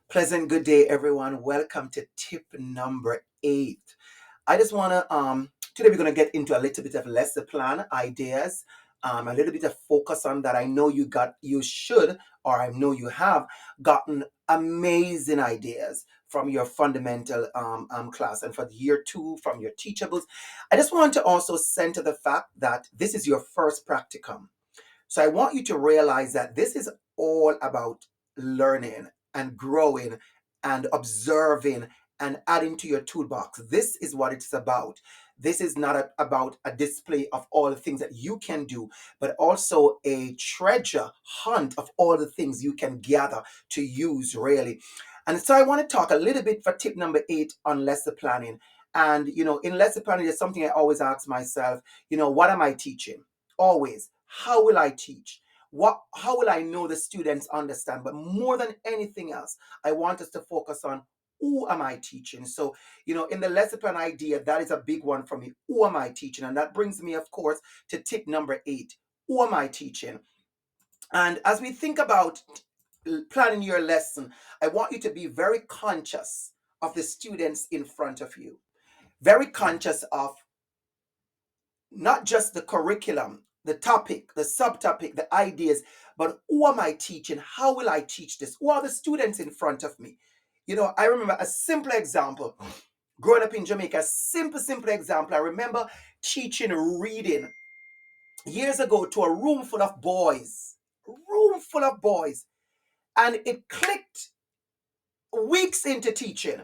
Pleasant good day, everyone. Welcome to tip number 8. I just want to today we're going to get into a little bit of lesson plan ideas, a little bit of focus on that. I know you should, or I know you have gotten amazing ideas from your fundamental class, and for the year 2 from your teachables. I just want to also center the fact that this is your first practicum. So I want you to realize that this is all about learning and growing and observing and adding to your toolbox. This is what it's about. This is not about a display of all the things that you can do, but also a treasure hunt of all the things you can gather to use really. And so I want to talk a little bit for tip number 8 on lesson planning. And in lesson planning, there's something I always ask myself, what am I teaching? Always. How will I teach? How will I know the students understand? But more than anything else, I want us to focus on who am I teaching? So, in the lesson plan idea, that is a big one for me. Who am I teaching? And that brings me, of course, to tip number 8. Who am I teaching? And as we think about planning your lesson, I want you to be very conscious of the students in front of you. Very conscious of not just the curriculum, the topic, the subtopic, the ideas, but who am I teaching? How will I teach this? Who are the students in front of me? I remember a simple example. Growing up in Jamaica, simple example. I remember teaching reading years ago to a room full of boys, and it clicked weeks into teaching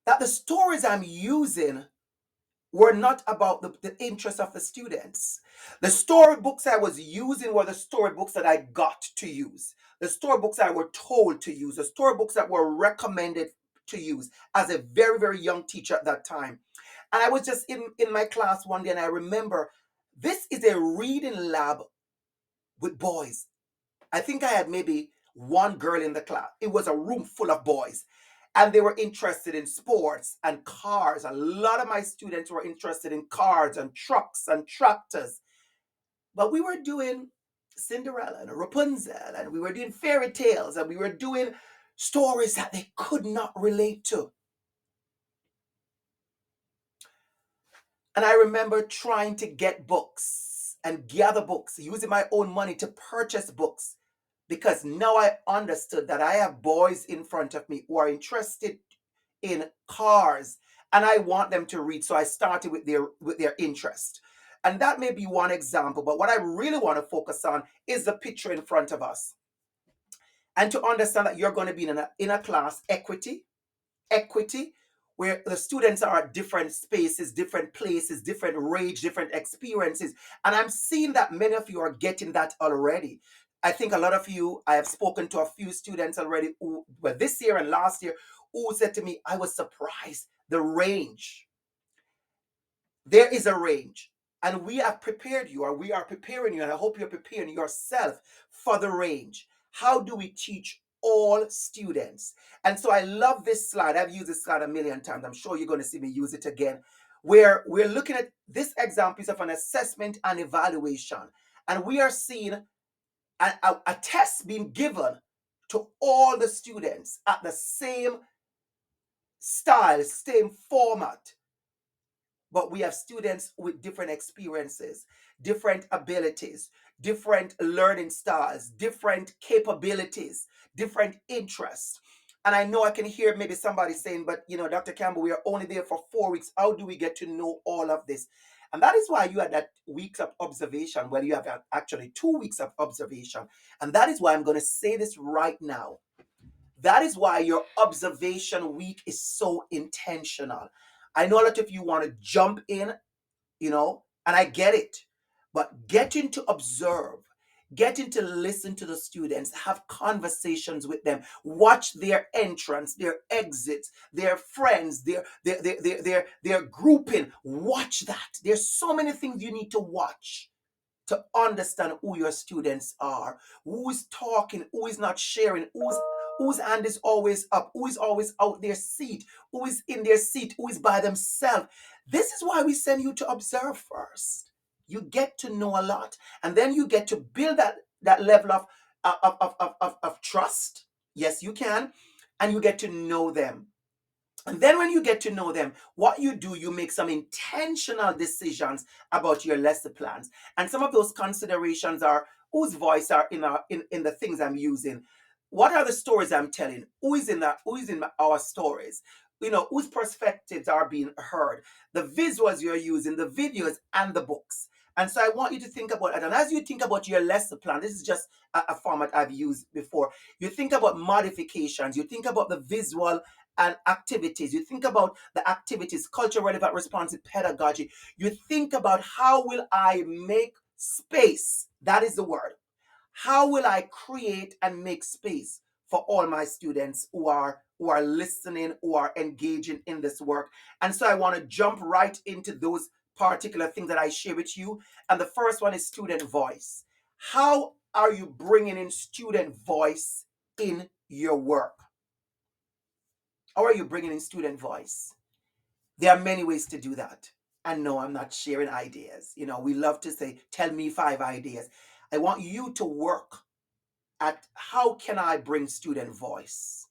that the stories I'm using were not about the interest of the students. The storybooks I was using were the storybooks that I got to use, the storybooks I were told to use, the storybooks that were recommended to use as a very, very young teacher at that time. And I was just in my class one day, and I remember this is a reading lab with boys. I think I had maybe one girl in the class. It was a room full of boys. And they were interested in sports and cars. A lot of my students were interested in cars and trucks and tractors. But we were doing Cinderella and Rapunzel, and we were doing fairy tales, and we were doing stories that they could not relate to. And I remember trying to get books and gather books, using my own money to purchase books, because now I understood that I have boys in front of me who are interested in cars, and I want them to read. So I started with their interest. And that may be one example, but what I really want to focus on is the picture in front of us. And to understand that you're going to be in a class equity, where the students are at different spaces, different places, different range, different experiences. And I'm seeing that many of you are getting that already. I think a lot of you, I have spoken to a few students already who were this year and last year, who said to me, I was surprised the range. There is a range. And we have prepared you, or we are preparing you, and I hope you're preparing yourself for the range. How do we teach all students? And so I love this slide. I've used this slide a million times. I'm sure you're going to see me use it again, where we're looking at this example of an assessment and evaluation. And we are seeing a test being given to all the students at the same style, same format. But we have students with different experiences, different abilities, different learning styles, different capabilities, different interests. And I know I can hear maybe somebody saying, but Dr. Campbell, we are only there for 4 weeks. How do we get to know all of this? And that is why you had that weeks of observation. Well, you have actually 2 weeks of observation. And that is why I'm going to say this right now. That is why your observation week is so intentional. I know a lot of you want to jump in, and I get it. But getting to observe, getting to listen to the students, have conversations with them, watch their entrance, their exits, their friends, their grouping. Watch that. There's so many things you need to watch to understand who your students are, who is talking, who is not sharing, whose hand is always up, who is always out their seat, who is in their seat, who is by themselves. This is why we send you to observe first. You get to know a lot, and then you get to build that level of trust. Yes, you can. And you get to know them. And then when you get to know them, what you do, you make some intentional decisions about your lesson plans. And some of those considerations are whose voice are in the things I'm using. What are the stories I'm telling? Who is in our stories? Whose perspectives are being heard, the visuals you're using, the videos, and the books. And so I want you to think about it. And as you think about your lesson plan, this is just a format I've used before. You think about modifications, you think about the visual and activities. You think about the activities, culture relevant responsive pedagogy. You think about how will I make space? That is the word. How will I create and make space for all my students who are listening, who are engaging in this work? And so I want to jump right into those particular things that I share with you. And the first one is student voice. How are you bringing in student voice in your work? How are you bringing in student voice? There are many ways to do that. And no, I'm not sharing ideas. We love to say, tell me 5 ideas. I want you to work at how can I bring student voice?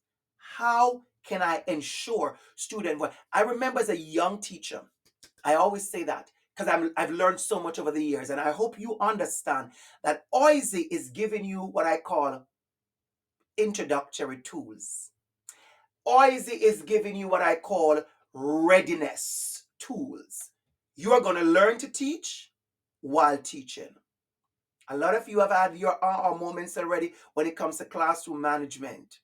How can I ensure student voice? I remember as a young teacher, I always say that because I've learned so much over the years. And I hope you understand that OISE is giving you what I call introductory tools. OISE is giving you what I call readiness tools. You are going to learn to teach while teaching. A lot of you have had your aha moments already when it comes to classroom management,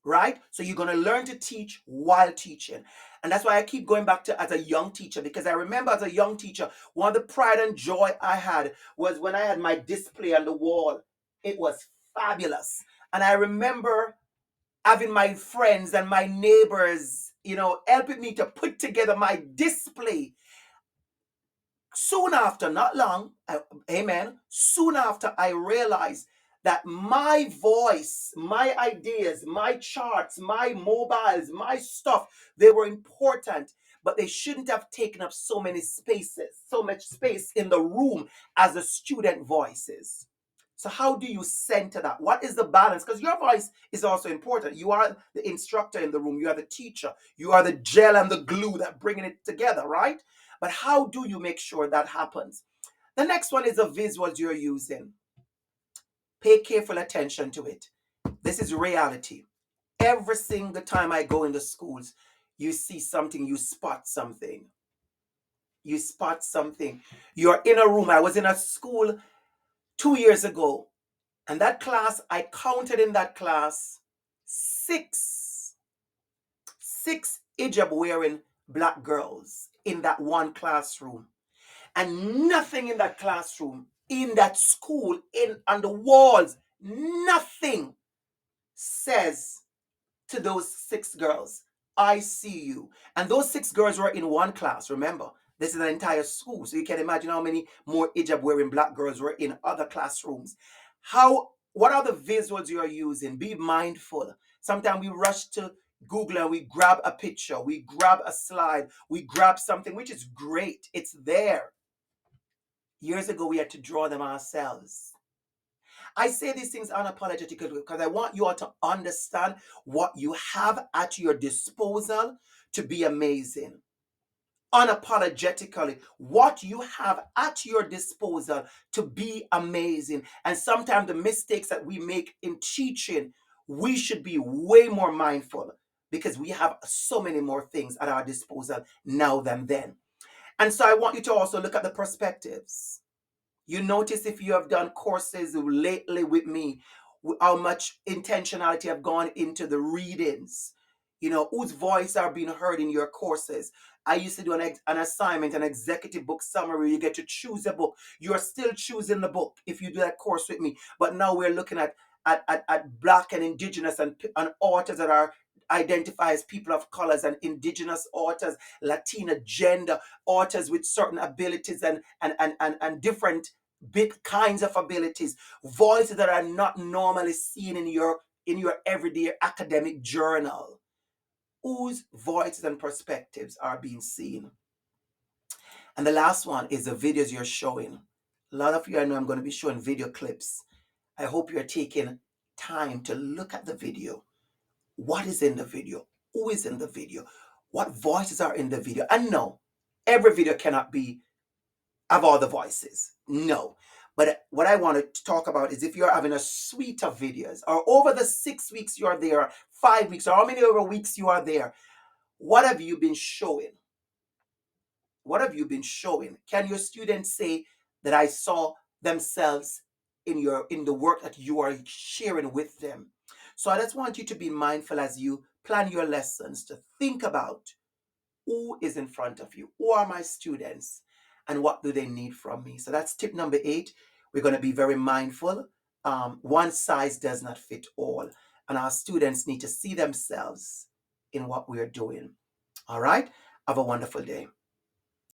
right? So you're going to learn to teach while teaching. And that's why I keep going back to as a young teacher, because I remember as a young teacher, one of the pride and joy I had was when I had my display on the wall. It was fabulous. And I remember having my friends and my neighbors, helping me to put together my display. Soon after, not long, amen, soon after I realized that my voice, my ideas, my charts, my mobiles, my stuff, they were important, but they shouldn't have taken up so much space in the room as the student voices. So how do you center that? What is the balance? Because your voice is also important. You are the instructor in the room. You are the teacher. You are the gel and the glue that bringing it together, right? But how do you make sure that happens? The next one is the visuals you're using. Pay careful attention to it. This is reality. Every single time I go into schools, you see something, you spot something. You spot something. You're in a room. I was in a school 2 years ago. And that class, I counted in that class six hijab wearing black girls in that one classroom. And nothing in that classroom, in that school, on the walls, nothing says to those 6 girls, I see you. And those 6 girls were in one class, remember. This is an entire school. So you can imagine how many more hijab wearing black girls were in other classrooms. What are the visuals you are using? Be mindful. Sometimes we rush to Google and we grab a picture, we grab a slide, we grab something, which is great. It's there. Years ago, we had to draw them ourselves. I say these things unapologetically because I want you all to understand what you have at your disposal to be amazing. Unapologetically, what you have at your disposal to be amazing. And sometimes the mistakes that we make in teaching, we should be way more mindful because we have so many more things at our disposal now than then. And so I want you to also look at the perspectives. You notice if you have done courses lately with me, how much intentionality have gone into the readings, whose voice are being heard in your courses. I used to do an assignment, an executive book summary. You get to choose a book. You're still choosing the book if you do that course with me. But now we're looking at Black and Indigenous and authors that are identify as people of colors and Indigenous authors, Latina gender authors with certain abilities and different big kinds of abilities, voices that are not normally seen in your everyday academic journal. Whose voices and perspectives are being seen? And the last one is the videos you're showing. A lot of you, I know I'm going to be showing video clips. I hope you're taking time to look at the video. What is in the video? Who is in the video? What voices are in the video? And no, every video cannot be of all the voices. No. But what I want to talk about is if you're having a suite of videos, or over the 6 weeks you're there, 5 weeks, or how many other weeks you are there, what have you been showing? What have you been showing? Can your students say that I saw themselves in the work that you are sharing with them? So I just want you to be mindful as you plan your lessons to think about who is in front of you, who are my students, and what do they need from me. So that's tip number 8. We're going to be very mindful. One size does not fit all, and our students need to see themselves in what we're doing. All right, have a wonderful day.